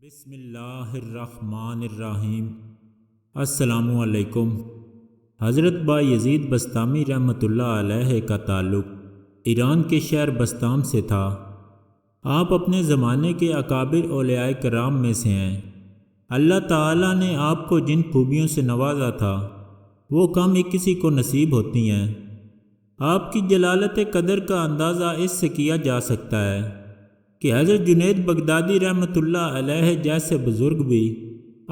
بسم اللہ الرحمن الرحیم۔ السلام علیکم۔ حضرت با یزید بسطامی رحمۃ اللہ علیہ کا تعلق ایران کے شہر بسطام سے تھا۔ آپ اپنے زمانے کے اکابر اولیاء کرام میں سے ہیں۔ اللہ تعالیٰ نے آپ کو جن خوبیوں سے نوازا تھا وہ کم ہی کسی کو نصیب ہوتی ہیں۔ آپ کی جلالت قدر کا اندازہ اس سے کیا جا سکتا ہے کہ حضرت جنید بغدادی رحمۃ اللہ علیہ جیسے بزرگ بھی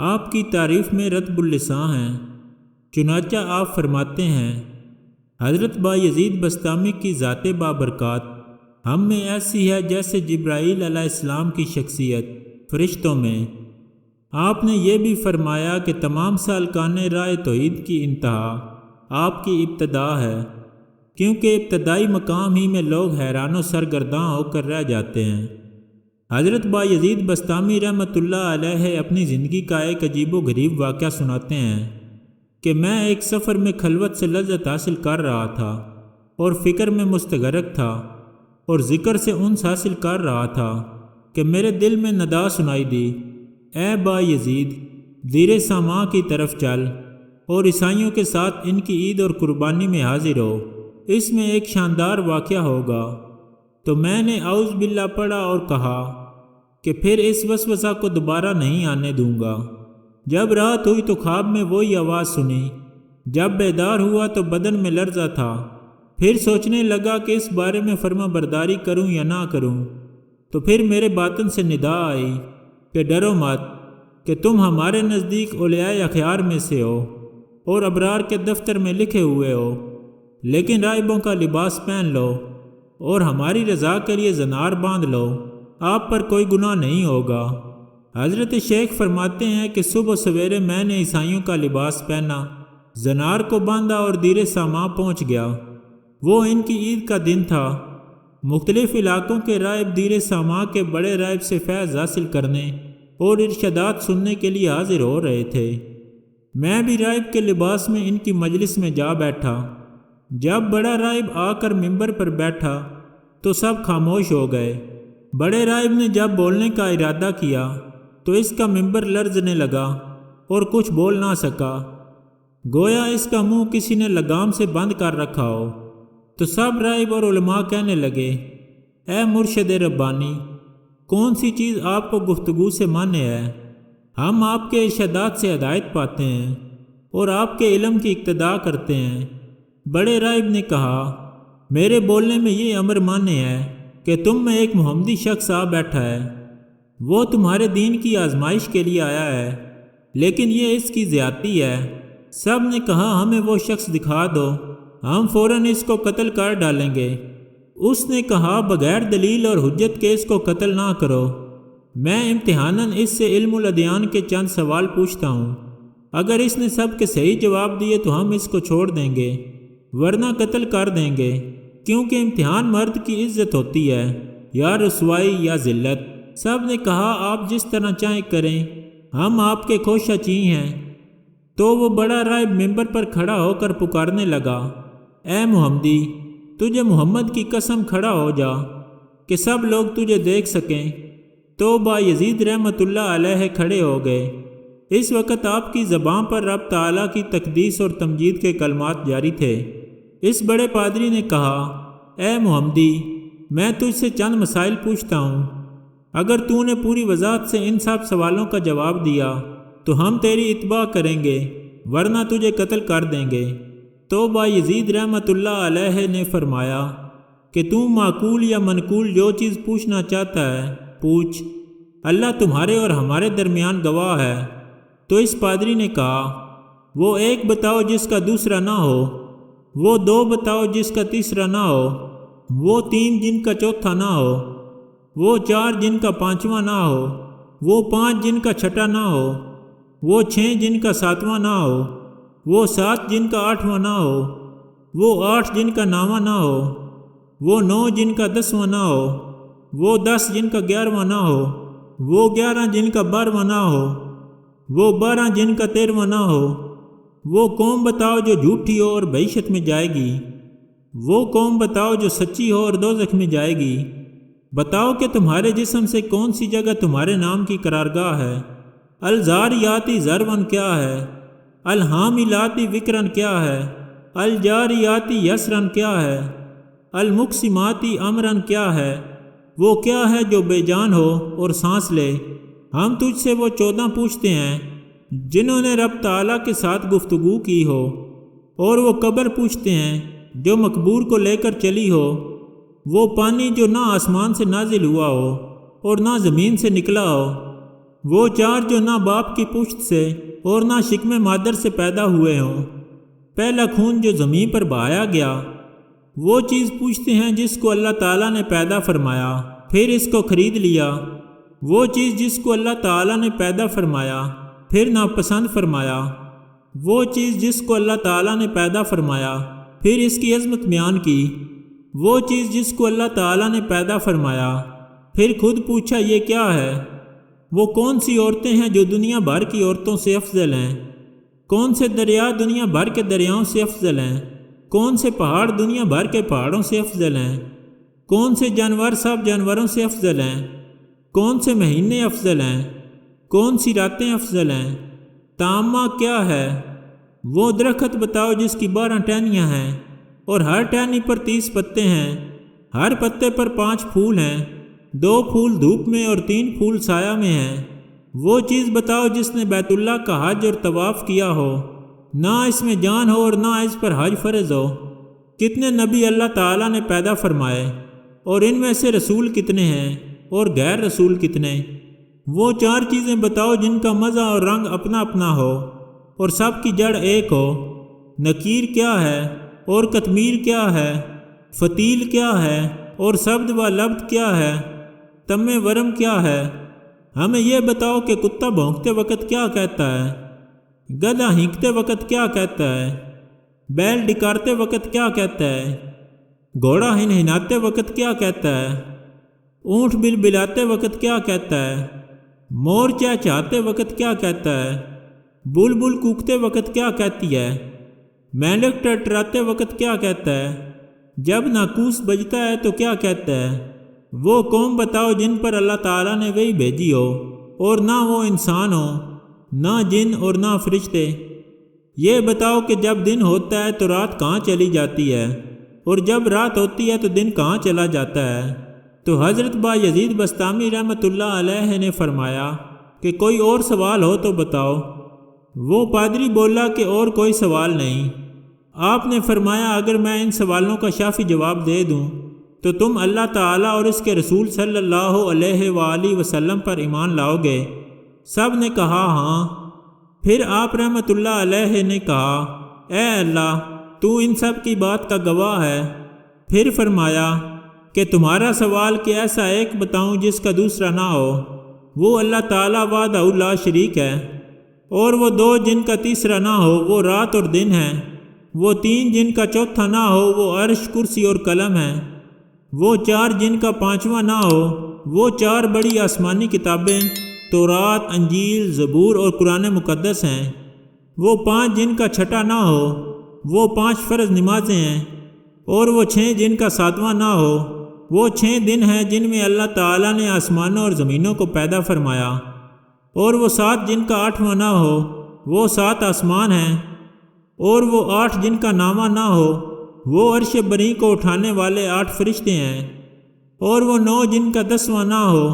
آپ کی تعریف میں رطب اللسان ہیں۔ چنانچہ آپ فرماتے ہیں، حضرت با یزید بسطامی کی ذات بابرکات ہم میں ایسی ہے جیسے جبرائیل علیہ السلام کی شخصیت فرشتوں میں۔ آپ نے یہ بھی فرمایا کہ تمام سالکان راہ توحید کی انتہا آپ کی ابتدا ہے، کیونکہ ابتدائی مقام ہی میں لوگ حیران و سرگرداں ہو کر رہ جاتے ہیں۔ حضرت با یزید بسطامی رحمۃ اللہ علیہ اپنی زندگی کا ایک عجیب و غریب واقعہ سناتے ہیں کہ میں ایک سفر میں خلوت سے لذت حاصل کر رہا تھا اور فکر میں مستغرق تھا اور ذکر سے انس حاصل کر رہا تھا کہ میرے دل میں ندا سنائی دی، اے با یزید، زیر ساماں کی طرف چل اور عیسائیوں کے ساتھ ان کی عید اور قربانی میں حاضر ہو، اس میں ایک شاندار واقعہ ہوگا۔ تو میں نے اعوذ باللہ پڑھا اور کہا کہ پھر اس وسوسہ کو دوبارہ نہیں آنے دوں گا۔ جب رات ہوئی تو خواب میں وہی آواز سنی۔ جب بیدار ہوا تو بدن میں لرزہ تھا۔ پھر سوچنے لگا کہ اس بارے میں فرما برداری کروں یا نہ کروں۔ تو پھر میرے باطن سے ندا آئی کہ ڈرو مت، کہ تم ہمارے نزدیک اولیاء اخیار میں سے ہو اور ابرار کے دفتر میں لکھے ہوئے ہو، لیکن راہبوں کا لباس پہن لو اور ہماری رضا کے لیے زنار باندھ لو، آپ پر کوئی گناہ نہیں ہوگا۔ حضرت شیخ فرماتے ہیں کہ صبح سویرے میں نے عیسائیوں کا لباس پہنا، زنار کو باندھا اور دیر ساماں پہنچ گیا۔ وہ ان کی عید کا دن تھا۔ مختلف علاقوں کے راہب دیر ساماں کے بڑے راہب سے فیض حاصل کرنے اور ارشادات سننے کے لیے حاضر ہو رہے تھے۔ میں بھی راہب کے لباس میں ان کی مجلس میں جا بیٹھا۔ جب بڑا راہب آ کر ممبر پر بیٹھا تو سب خاموش ہو گئے۔ بڑے راہب نے جب بولنے کا ارادہ کیا تو اس کا ممبر لرزنے لگا اور کچھ بول نہ سکا، گویا اس کا منہ کسی نے لگام سے بند کر رکھا ہو۔ تو سب راہب اور علماء کہنے لگے، اے مرشد ربانی، کون سی چیز آپ کو گفتگو سے مانے ہے؟ ہم آپ کے ارشادات سے ہدایت پاتے ہیں اور آپ کے علم کی اقتداء کرتے ہیں۔ بڑے راہب نے کہا، میرے بولنے میں یہ امر مانے ہے کہ تم میں ایک محمدی شخص آ بیٹھا ہے، وہ تمہارے دین کی آزمائش کے لیے آیا ہے، لیکن یہ اس کی زیادتی ہے۔ سب نے کہا، ہمیں وہ شخص دکھا دو، ہم فوراً اس کو قتل کر ڈالیں گے۔ اس نے کہا، بغیر دلیل اور حجت کے اس کو قتل نہ کرو، میں امتحاناً اس سے علم الادیان کے چند سوال پوچھتا ہوں، اگر اس نے سب کے صحیح جواب دیے تو ہم اس کو چھوڑ دیں گے، ورنہ قتل کر دیں گے، کیونکہ امتحان مرد کی عزت ہوتی ہے، یا رسوائی یا ذلت۔ سب نے کہا، آپ جس طرح چاہیں کریں، ہم آپ کے خوشہ چیں ہیں۔ تو وہ بڑا راہب ممبر پر کھڑا ہو کر پکارنے لگا، اے محمدی، تجھے محمد کی قسم کھڑا ہو جا کہ سب لوگ تجھے دیکھ سکیں۔ تو با یزید رحمۃ اللہ علیہ کھڑے ہو گئے۔ اس وقت آپ کی زبان پر رب تعالیٰ کی تقدیس اور تمجید کے کلمات جاری تھے۔ اس بڑے پادری نے کہا، اے محمدی، میں تجھ سے چند مسائل پوچھتا ہوں، اگر تو نے پوری وضاحت سے ان سب سوالوں کا جواب دیا تو ہم تیری اتباع کریں گے، ورنہ تجھے قتل کر دیں گے۔ تو با یزید رحمۃ اللہ علیہ نے فرمایا کہ تو معقول یا منقول جو چیز پوچھنا چاہتا ہے پوچھ، اللہ تمہارے اور ہمارے درمیان گواہ ہے۔ تو اس پادری نے کہا، وہ ایک بتاؤ جس کا دوسرا نہ ہو، وہ دو بتاؤ جس کا تیسرا نہ ہو، وہ تین جن کا چوتھا نہ ہو، وہ چار جن کا پانچواں نہ ہو، وہ پانچ جن کا چھٹا نہ ہو، وہ چھ جن کا ساتواں نہ ہو، وہ سات جن کا آٹھواں نہ ہو، وہ آٹھ جن کا نواں نہ ہو، وہ نو جن کا دسواں نہ ہو، وہ 10 جن کا 11واں نہ ہو، وہ 11 جن کا 12واں نہ ہو، وہ 12 جن کا 13واں نہ ہو۔ وہ قوم بتاؤ جو جھوٹی ہو اور معیشت میں جائے گی، وہ قوم بتاؤ جو سچی ہو اور دوزخ میں جائے گی۔ بتاؤ کہ تمہارے جسم سے کون سی جگہ تمہارے نام کی قرارگاہ ہے؟ الزاریاتی ضربن کیا ہے؟ الحاملاتی وکرن کیا ہے؟ الجاریاتی یسرن کیا ہے؟ المقسماتی امرن کیا ہے؟ وہ کیا ہے جو بے جان ہو اور سانس لے؟ ہم تجھ سے وہ 14 پوچھتے ہیں جنہوں نے رب تعالیٰ کے ساتھ گفتگو کی ہو، اور وہ قبر پوچھتے ہیں جو مقبور کو لے کر چلی ہو، وہ پانی جو نہ آسمان سے نازل ہوا ہو اور نہ زمین سے نکلا ہو، وہ 4 جو نہ باپ کی پشت سے اور نہ شکم مادر سے پیدا ہوئے ہوں، پہلا خون جو زمین پر بہایا گیا۔ وہ چیز پوچھتے ہیں جس کو اللہ تعالیٰ نے پیدا فرمایا پھر اس کو خرید لیا، وہ چیز جس کو اللہ تعالیٰ نے پیدا فرمایا پھر ناپسند فرمایا، وہ چیز جس کو اللہ تعالیٰ نے پیدا فرمایا پھر اس کی عظمت بیان کی، وہ چیز جس کو اللہ تعالیٰ نے پیدا فرمایا پھر خود پوچھا یہ کیا ہے۔ وہ کون سی عورتیں ہیں جو دنیا بھر کی عورتوں سے افضل ہیں؟ کون سے دریا دنیا بھر کے دریاؤں سے افضل ہیں؟ کون سے پہاڑ دنیا بھر کے پہاڑوں سے افضل ہیں؟ کون سے جانور سب جانوروں سے افضل ہیں؟ کون سے مہینے افضل ہیں؟ کون سی راتیں افضل ہیں؟ تامہ کیا ہے؟ وہ درخت بتاؤ جس کی 12 ٹہنیاں ہیں اور ہر ٹہنی پر 30 پتے ہیں، ہر پتے پر 5 پھول ہیں، 2 پھول دھوپ میں اور 3 پھول سایہ میں ہیں۔ وہ چیز بتاؤ جس نے بیت اللہ کا حج اور طواف کیا ہو، نہ اس میں جان ہو اور نہ اس پر حج فرض ہو۔ کتنے نبی اللہ تعالیٰ نے پیدا فرمائے، اور ان میں سے رسول کتنے ہیں اور غیر رسول کتنے؟ وہ 4 چیزیں بتاؤ جن کا مزہ اور رنگ اپنا اپنا ہو اور سب کی جڑ ایک ہو۔ نکیر کیا ہے اور قطمیر کیا ہے؟ فتیل کیا ہے اور سبد و لبد کیا ہے؟ تم ورم کیا ہے؟ ہمیں یہ بتاؤ کہ کتا بھونکتے وقت کیا کہتا ہے، گدھا ہینکتے وقت کیا کہتا ہے، بیل ڈکارتے وقت کیا کہتا ہے، گھوڑا ہنہناتے وقت کیا کہتا ہے، اونٹ بلبلاتے وقت کیا کہتا ہے، مور چہچہاتے وقت کیا کہتا ہے، بلبل کوکتے وقت کیا کہتی ہے، مینڈک ٹرٹراتے وقت کیا کہتا ہے، جب ناقوس بجتا ہے تو کیا کہتا ہے؟ وہ قوم بتاؤ جن پر اللہ تعالیٰ نے وحی بھیجی ہو، اور نہ وہ انسان ہو نہ جن اور نہ فرشتے۔ یہ بتاؤ کہ جب دن ہوتا ہے تو رات کہاں چلی جاتی ہے، اور جب رات ہوتی ہے تو دن کہاں چلا جاتا ہے؟ تو حضرت با یزید بسطامی رحمۃ اللہ علیہ نے فرمایا کہ کوئی اور سوال ہو تو بتاؤ۔ وہ پادری بولا کہ اور کوئی سوال نہیں۔ آپ نے فرمایا اگر میں ان سوالوں کا شافی جواب دے دوں تو تم اللہ تعالیٰ اور اس کے رسول صلی اللہ علیہ وآلہ وسلم پر ایمان لاؤ گے؟ سب نے کہا ہاں۔ پھر آپ رحمۃ اللہ علیہ نے کہا اے اللہ تو ان سب کی بات کا گواہ ہے۔ پھر فرمایا کہ تمہارا سوال کہ ایسا ایک بتاؤں جس کا دوسرا نہ ہو، وہ اللہ تعالیٰ وحدہ لا شریک ہے، اور وہ 2 جن کا تیسرا نہ ہو وہ رات اور دن ہے، وہ 3 جن کا چوتھا نہ ہو وہ عرش کرسی اور قلم ہے، وہ 4 جن کا 5واں نہ ہو وہ 4 بڑی آسمانی کتابیں تورات، انجیل، زبور اور قرآن مقدس ہیں، وہ 5 جن کا 6واں نہ ہو وہ 5 فرض نمازیں ہیں، اور وہ 6 جن کا 7واں نہ ہو وہ 6 دن ہیں جن میں اللہ تعالیٰ نے آسمانوں اور زمینوں کو پیدا فرمایا، اور وہ 7 جن کا 8واں نہ ہو وہ 7 آسمان ہیں، اور وہ 8 جن کا 9واں نہ ہو وہ عرش بری کو اٹھانے والے 8 فرشتے ہیں، اور وہ 9 جن کا 10واں نہ ہو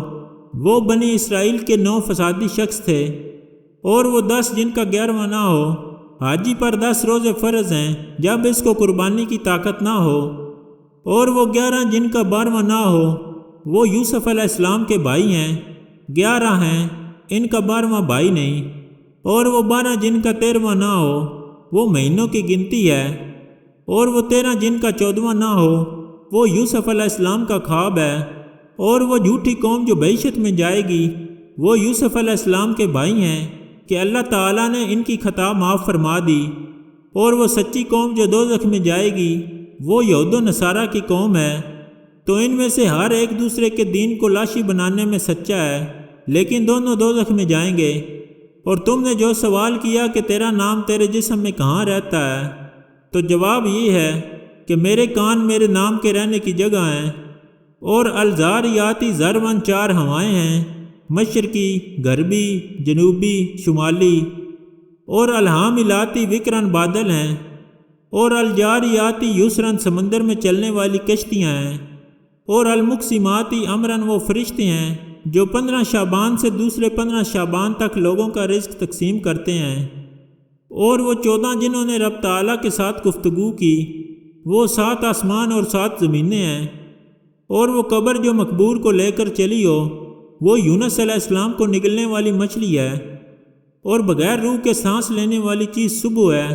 وہ بنی اسرائیل کے 9 فسادی شخص تھے، اور وہ 10 جن کا 11واں نہ ہو حاجی پر 10 روزے فرض ہیں جب اس کو قربانی کی طاقت نہ ہو، اور وہ 11 جن کا 12واں نہ ہو وہ یوسف علیہ السلام کے بھائی ہیں، 11 ہیں ان کا 12واں بھائی نہیں، اور وہ 12 جن کا 13واں نہ ہو وہ مہینوں کی گنتی ہے، اور وہ 13 جن کا 14واں نہ ہو وہ یوسف علیہ السلام کا خواب ہے، اور وہ جھوٹی قوم جو بعشت میں جائے گی وہ یوسف علیہ السلام کے بھائی ہیں کہ اللہ تعالیٰ نے ان کی خطا معاف فرما دی، اور وہ سچی قوم جو دوزخ میں جائے گی وہ یہود و نصارہ کی قوم ہے۔ تو ان میں سے ہر ایک دوسرے کے دین کو لاشی بنانے میں سچا ہے، لیکن دونوں دوزخ میں جائیں گے۔ اور تم نے جو سوال کیا کہ تیرا نام تیرے جسم میں کہاں رہتا ہے، تو جواب یہ ہے کہ میرے کان میرے نام کے رہنے کی جگہ ہیں، اور الزاریاتی ضرباً 4 ہوائیں ہیں، مشرقی، غربی، جنوبی، شمالی، اور الحاملاتی وکرن بادل ہیں، اور الجاریاتی یسرن سمندر میں چلنے والی کشتیاں ہیں، اور المقسماتی امرن وہ فرشتے ہیں جو 15 شعبان سے دوسرے 15 شعبان تک لوگوں کا رزق تقسیم کرتے ہیں، اور وہ 14 جنہوں نے رب تعالیٰ کے ساتھ گفتگو کی، وہ 7 آسمان اور 7 زمینیں ہیں، اور وہ قبر جو مقبور کو لے کر چلی ہو، وہ یونس علیہ السلام کو نگلنے والی مچھلی ہے، اور بغیر روح کے سانس لینے والی چیز صبح ہے،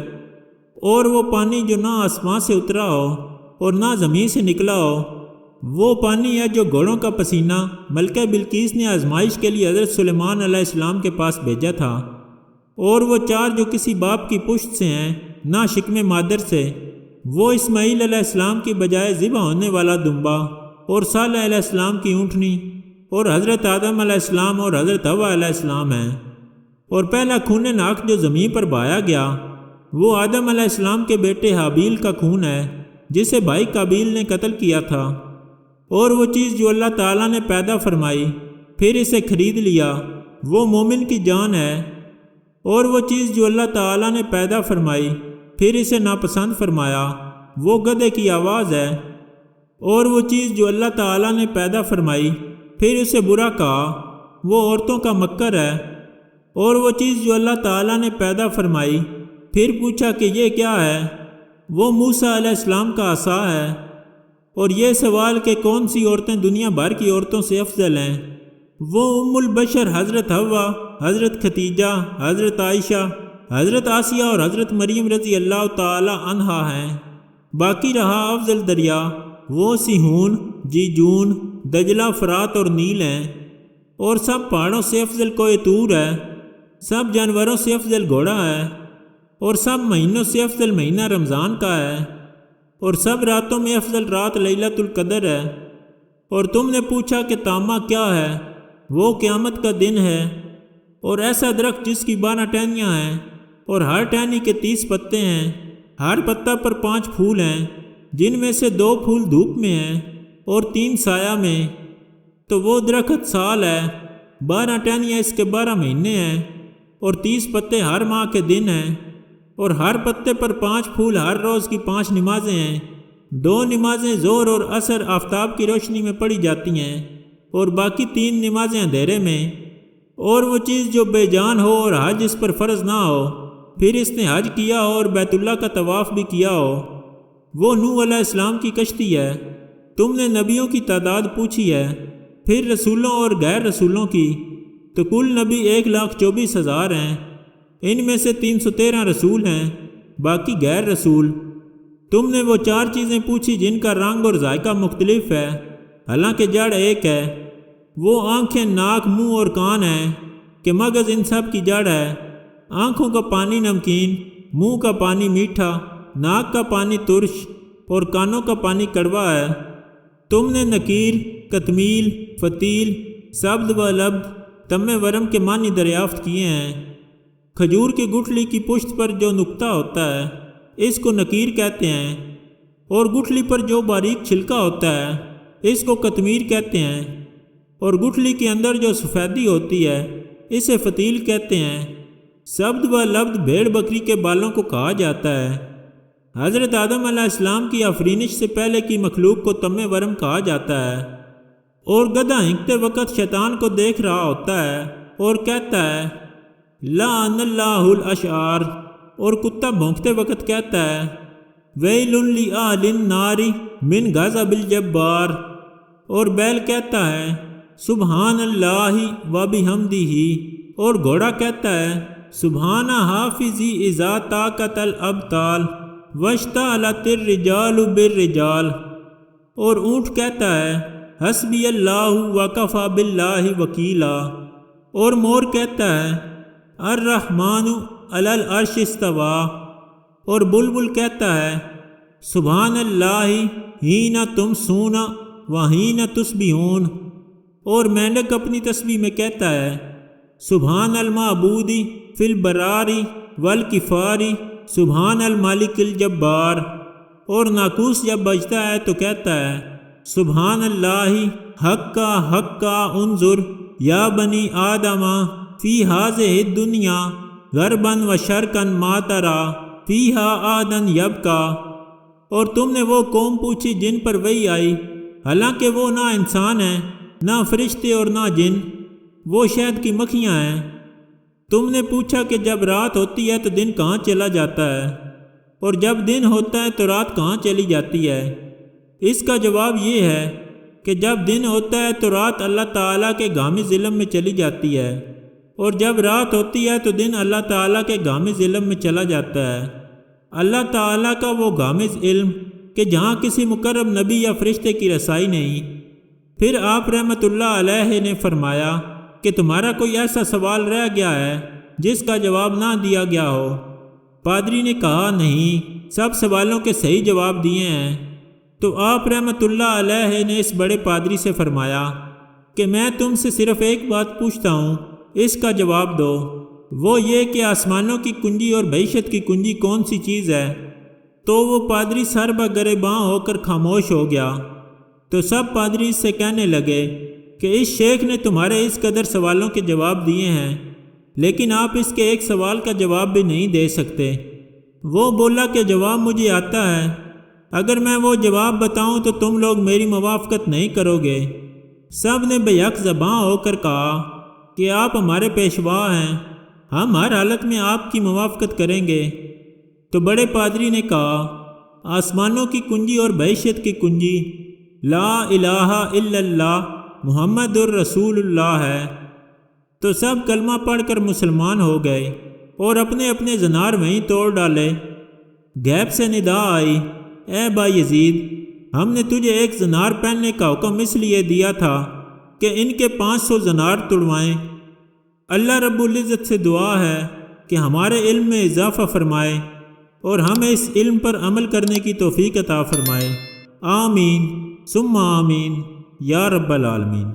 اور وہ پانی جو نہ آسمان سے اترا ہو اور نہ زمین سے نکلا ہو، وہ پانی ہے جو گھوڑوں کا پسینہ ملکہ بلقیس نے آزمائش کے لیے حضرت سلیمان علیہ السلام کے پاس بھیجا تھا، اور وہ 4 جو کسی باپ کی پشت سے ہیں نہ شکم مادر سے، وہ اسماعیل علیہ السلام کی بجائے ذبح ہونے والا دمبا، اور صالح علیہ السلام کی اونٹنی، اور حضرت آدم علیہ السلام اور حضرت حوا علیہ السلام ہیں، اور پہلا خون ناک جو زمین پر بہایا گیا وہ آدم علیہ السلام کے بیٹے حابیل کا خون ہے جسے بھائی قابیل نے قتل کیا تھا، اور وہ چیز جو اللہ تعالیٰ نے پیدا فرمائی پھر اسے خرید لیا وہ مومن کی جان ہے، اور وہ چیز جو اللہ تعالیٰ نے پیدا فرمائی پھر اسے ناپسند فرمایا وہ گدھے کی آواز ہے، اور وہ چیز جو اللہ تعالیٰ نے پیدا فرمائی پھر اسے برا کہا وہ عورتوں کا مکر ہے، اور وہ چیز جو اللہ تعالیٰ نے پیدا فرمائی پھر پوچھا کہ یہ کیا ہے، وہ موسیٰ علیہ السلام کا عصا ہے، اور یہ سوال کہ کون سی عورتیں دنیا بھر کی عورتوں سے افضل ہیں، وہ ام البشر حضرت حوا، حضرت ختیجہ، حضرت عائشہ، حضرت آسیہ اور حضرت مریم رضی اللہ تعالی عنہا ہیں۔ باقی رہا افضل دریا، وہ سیہون، جیجون، دجلہ، فرات اور نیل ہیں، اور سب پہاڑوں سے افضل کوہ طور ہے، سب جانوروں سے افضل گھوڑا ہے، اور سب مہینوں سے افضل مہینہ رمضان کا ہے، اور سب راتوں میں افضل رات لیلۃ القدر ہے۔ اور تم نے پوچھا کہ تامہ کیا ہے، وہ قیامت کا دن ہے، اور ایسا درخت جس کی 12 ٹہنیاں ہیں، اور ہر ٹہنی کے 30 پتے ہیں، ہر پتا پر 5 پھول ہیں، جن میں سے 2 پھول دھوپ میں ہیں اور 3 سایہ میں، تو وہ درخت سال ہے، 12 ٹہنیاں اس کے 12 مہینے ہیں، اور 30 پتے ہر ماہ کے دن ہیں، اور ہر پتے پر 5 پھول ہر روز کی 5 نمازیں ہیں، 2 نمازیں ظہر اور عصر آفتاب کی روشنی میں پڑھی جاتی ہیں، اور باقی 3 نمازیں اندھیرے میں۔ اور وہ چیز جو بے جان ہو اور حج اس پر فرض نہ ہو، پھر اس نے حج کیا ہو اور بیت اللہ کا طواف بھی کیا ہو، وہ نوح علیہ السلام کی کشتی ہے۔ تم نے نبیوں کی تعداد پوچھی ہے، پھر رسولوں اور غیر رسولوں کی، تو کل نبی 1,24,000 ہیں، ان میں سے 313 رسول ہیں، باقی غیر رسول۔ تم نے وہ 4 چیزیں پوچھی جن کا رنگ اور ذائقہ مختلف ہے، حالانکہ جڑ ایک ہے، وہ آنکھیں، ناک، منہ اور کان ہیں کہ مغز ان سب کی جڑ ہے۔ آنکھوں کا پانی نمکین، منہ کا پانی میٹھا، ناک کا پانی ترش اور کانوں کا پانی کڑوا ہے۔ تم نے نکیر، کتمیل، فتیل، سبد و لبد، تمِ ورم کے معنی دریافت کیے ہیں۔ کھجور کی گٹھلی کی پشت پر جو نقطہ ہوتا ہے اس کو نکیر کہتے ہیں، اور گٹھلی پر جو باریک چھلکا ہوتا ہے اس کو کتمیر کہتے ہیں، اور گٹھلی کے اندر جو سفیدی ہوتی ہے اسے فتیل کہتے ہیں۔ سبد و لبد بھیڑ بکری کے بالوں کو کہا جاتا ہے۔ حضرت آدم علیہ السلام کی آفرینش سے پہلے کی مخلوق کو تمِ ورم کہا جاتا ہے، اور گدھا ہینکتے وقت شیطان کو دیکھ رہا ہوتا ہے اور کہتا ہے لعن اللہ الاشعار، اور کتا بھونکتے وقت کہتا ہے ویل لأہل النار من غضب الجبار، اور بیل کہتا ہے سبحان اللہ وبحمدہ، اور گھوڑا کہتا ہے سبحان حافظی اذا طاقت الابطال واشتعلت الرجال بالرجال، اور اونٹ کہتا ہے حسبی اللہ وکفی باللہ وکیلا، اور مور کہتا ہے الرحمن علی العرش استوی، اور بلبل کہتا ہے سبحان اللہ حین تمسون وحین تصبحون، اور مینڈک اپنی تسبیح میں کہتا ہے سبحان المعبود فی البراری والکفاری سبحان المالک الجبار، اور ناقوس جب بجتا ہے تو کہتا ہے سبحان اللہ حقا انظر یا بنی آدم فی ہذہ الدنیا غربا و شرقا ما تری فیہا احدا یبکا۔ اور تم نے وہ قوم پوچھی جن پر وحی آئی، حالانکہ وہ نہ انسان ہیں، نہ فرشتے اور نہ جن، وہ شہد کی مکھیاں ہیں۔ تم نے پوچھا کہ جب رات ہوتی ہے تو دن کہاں چلا جاتا ہے، اور جب دن ہوتا ہے تو رات کہاں چلی جاتی ہے؟ اس کا جواب یہ ہے کہ جب دن ہوتا ہے تو رات اللہ تعالیٰ کے غامض علم میں چلی جاتی ہے، اور جب رات ہوتی ہے تو دن اللہ تعالیٰ کے غامض علم میں چلا جاتا ہے۔ اللہ تعالیٰ کا وہ غامض علم کہ جہاں کسی مقرب نبی یا فرشتے کی رسائی نہیں۔ پھر آپ رحمۃ اللہ علیہ نے فرمایا کہ تمہارا کوئی ایسا سوال رہ گیا ہے جس کا جواب نہ دیا گیا ہو؟ پادری نے کہا نہیں، سب سوالوں کے صحیح جواب دیے ہیں۔ تو آپ رحمۃ اللہ علیہ نے اس بڑے پادری سے فرمایا کہ میں تم سے صرف ایک بات پوچھتا ہوں، اس کا جواب دو، وہ یہ کہ آسمانوں کی کنجی اور معیشت کی کنجی کون سی چیز ہے؟ تو وہ پادری سر بگریباں ہو کر خاموش ہو گیا۔ تو سب پادری اس سے کہنے لگے کہ اس شیخ نے تمہارے اس قدر سوالوں کے جواب دیے ہیں، لیکن آپ اس کے ایک سوال کا جواب بھی نہیں دے سکتے۔ وہ بولا کہ جواب مجھے آتا ہے، اگر میں وہ جواب بتاؤں تو تم لوگ میری موافقت نہیں کرو گے۔ سب نے بیک زباں ہو کر کہا کہ آپ ہمارے پیشوا ہیں، ہم ہر حالت میں آپ کی موافقت کریں گے۔ تو بڑے پادری نے کہا آسمانوں کی کنجی اور معیشت کی کنجی لا الہ الا اللہ محمد الرسول اللہ ہے۔ تو سب کلمہ پڑھ کر مسلمان ہو گئے اور اپنے اپنے زنار وہیں توڑ ڈالے۔ غیب سے ندا آئی، اے با یزید، ہم نے تجھے ایک زنار پہننے کا حکم اس لیے دیا تھا کہ ان کے 500 زنار توڑوائیں۔ اللہ رب العزت سے دعا ہے کہ ہمارے علم میں اضافہ فرمائے اور ہمیں اس علم پر عمل کرنے کی توفیق عطا فرمائے۔ آمین ثم آمین یا رب العالمین۔